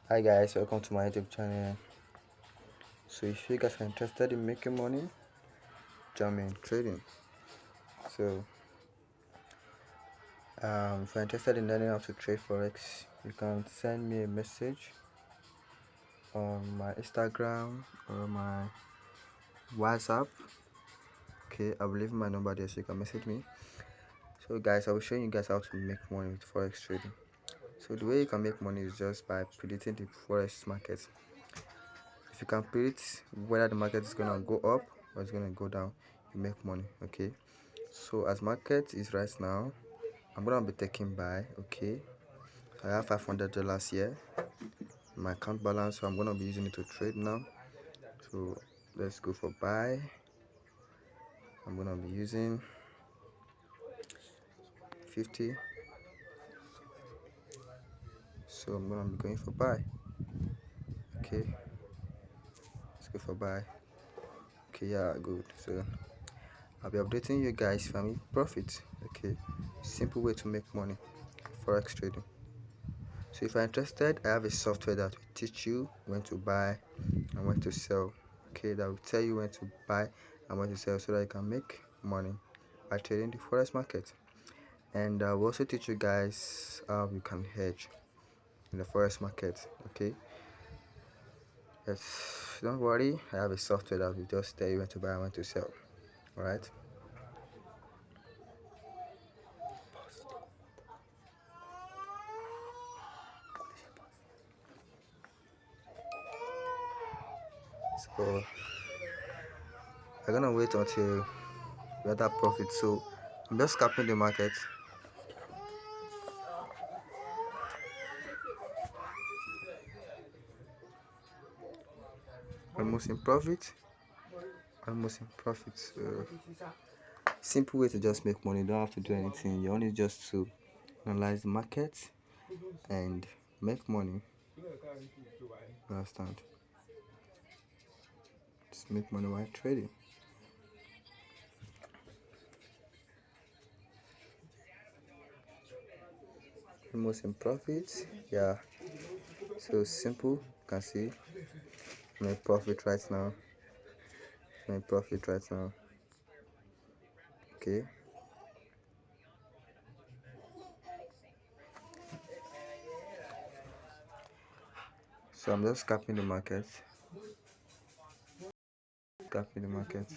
Hi guys, welcome to my YouTube channel. So if you guys are interested in making money, join me in trading. So if you're interested in learning how to trade forex, you can send me a message on my Instagram or my WhatsApp. Okay, I will leave my number there so you can message me. So guys, I will show you guys how to make money with forex trading. So the way you can make money is just by predicting the forex market. If you can predict whether the market is gonna go up or it's gonna go down, you make money. Okay, so as market is right now, I'm gonna be taking buy. Okay, I have $500 here in my account balance, so I'm gonna be using it to trade now. So let's go for buy. I'm gonna be using 50, so I'm gonna be going for buy. Okay, let's go for buy. Okay, yeah, good. So I'll be updating you guys if I make profit. Okay, simple way to make money, forex trading. So if you're interested, I have a software that will teach you when to buy and when to sell. Okay, that will tell you when to buy and when to sell so that you can make money by trading the forex market. And I will also teach you guys how you can hedge in the forex market. Okay, yes, don't worry, I have a software that will just tell you when to buy and when to sell. All right. So I'm gonna wait until we have that profit. So I'm just scalping the market. Almost in profit. Almost in profit. So simple way to just make money. You don't have to do anything. You only just to analyze the market and make money. Understand? Just make money while trading. Almost in profit. Yeah. So simple. You can see I'm in profit right now. I'm in profit right now. Okay. So I'm just scalping the market. Scalping the market.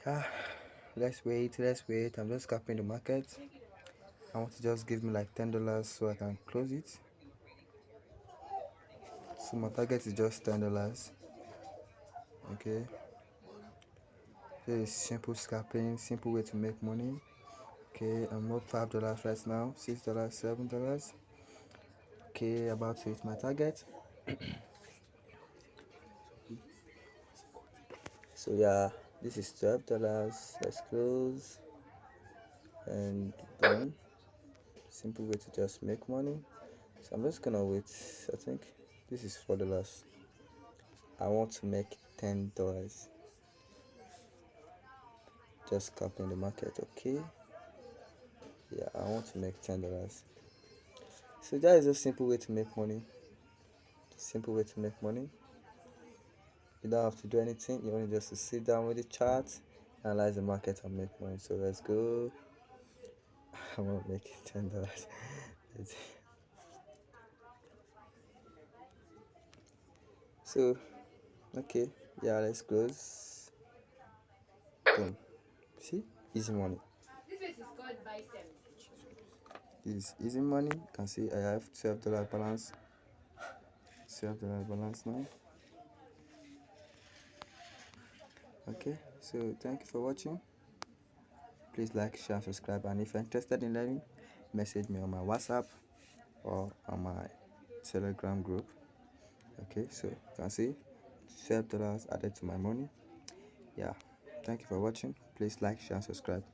Yeah. Let's wait. I'm just scalping the market. I want to just give me like $10 so I can close it. So my target is just $10. Okay. Very simple scalping, simple way to make money. Okay, I'm up $5 right now, $6, $7. Okay, about to hit my target. So yeah, this is $12. Let's close and boom. Simple way to just make money. So I'm just gonna wait. I think this is $4. I want to make $10. Just scalping the market. Okay. Yeah, I want to make $10. So that is a simple way to make money. Simple way to make money. You don't have to do anything. You only just to sit down with the chart, analyze the market, and make money. So let's go. I'm gonna make it $10. So okay, yeah, let's close. Boom. See, easy money. This is easy money. You can see I have $12 balance. $12 balance now. Okay, so thank you for watching. Please like, share, and subscribe. And if you're interested in learning, message me on my WhatsApp or on my Telegram group. Okay, so you can see $12 added to my money. Yeah, thank you for watching. Please like, share, and subscribe.